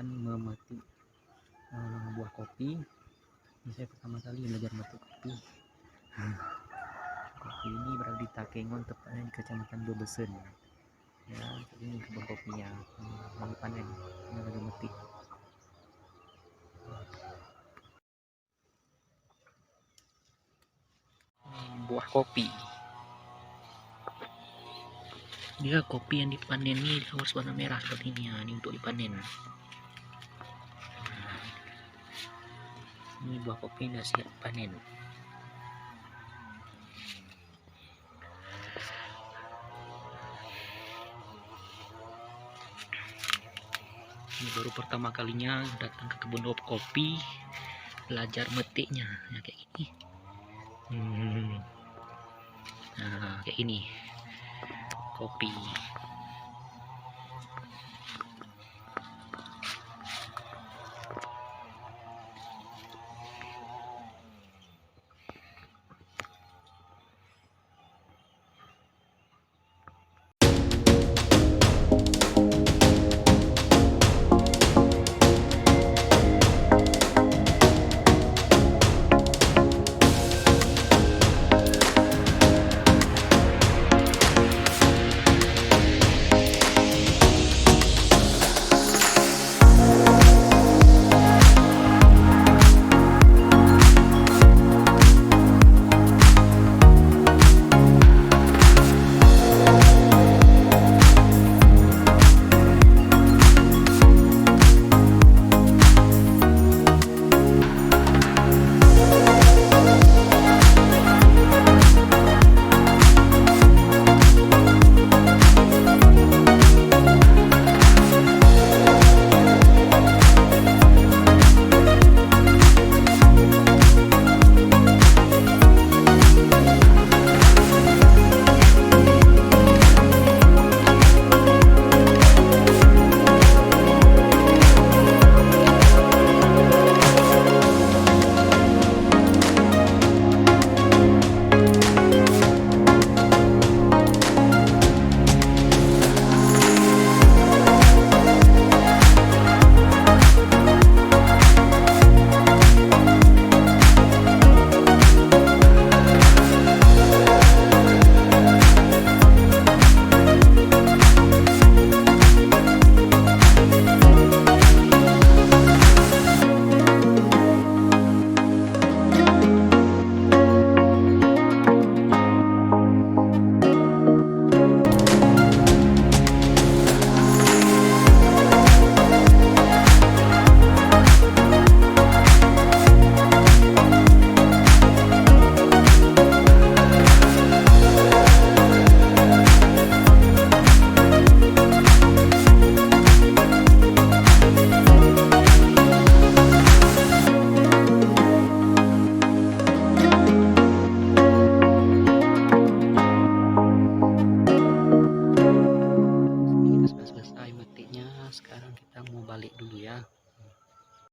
akan memetik buah kopi. Ini saya pertama kali belajar memetik kopi. Kopi ini berada di Takengon, tepatnya di Kecamatan Bebesen. Ya, ini kebun kopinya lagi panen, ini lagi metik. Buah kopi. Dia kopi yang dipanen ini harus warna merah seperti ini ya, ini untuk dipanen. Ini buah kopi sudah siap panen. Ini baru pertama kalinya datang ke kebun kopi, belajar metiknya ya, kayak gini. Nah, kayak ini kopi.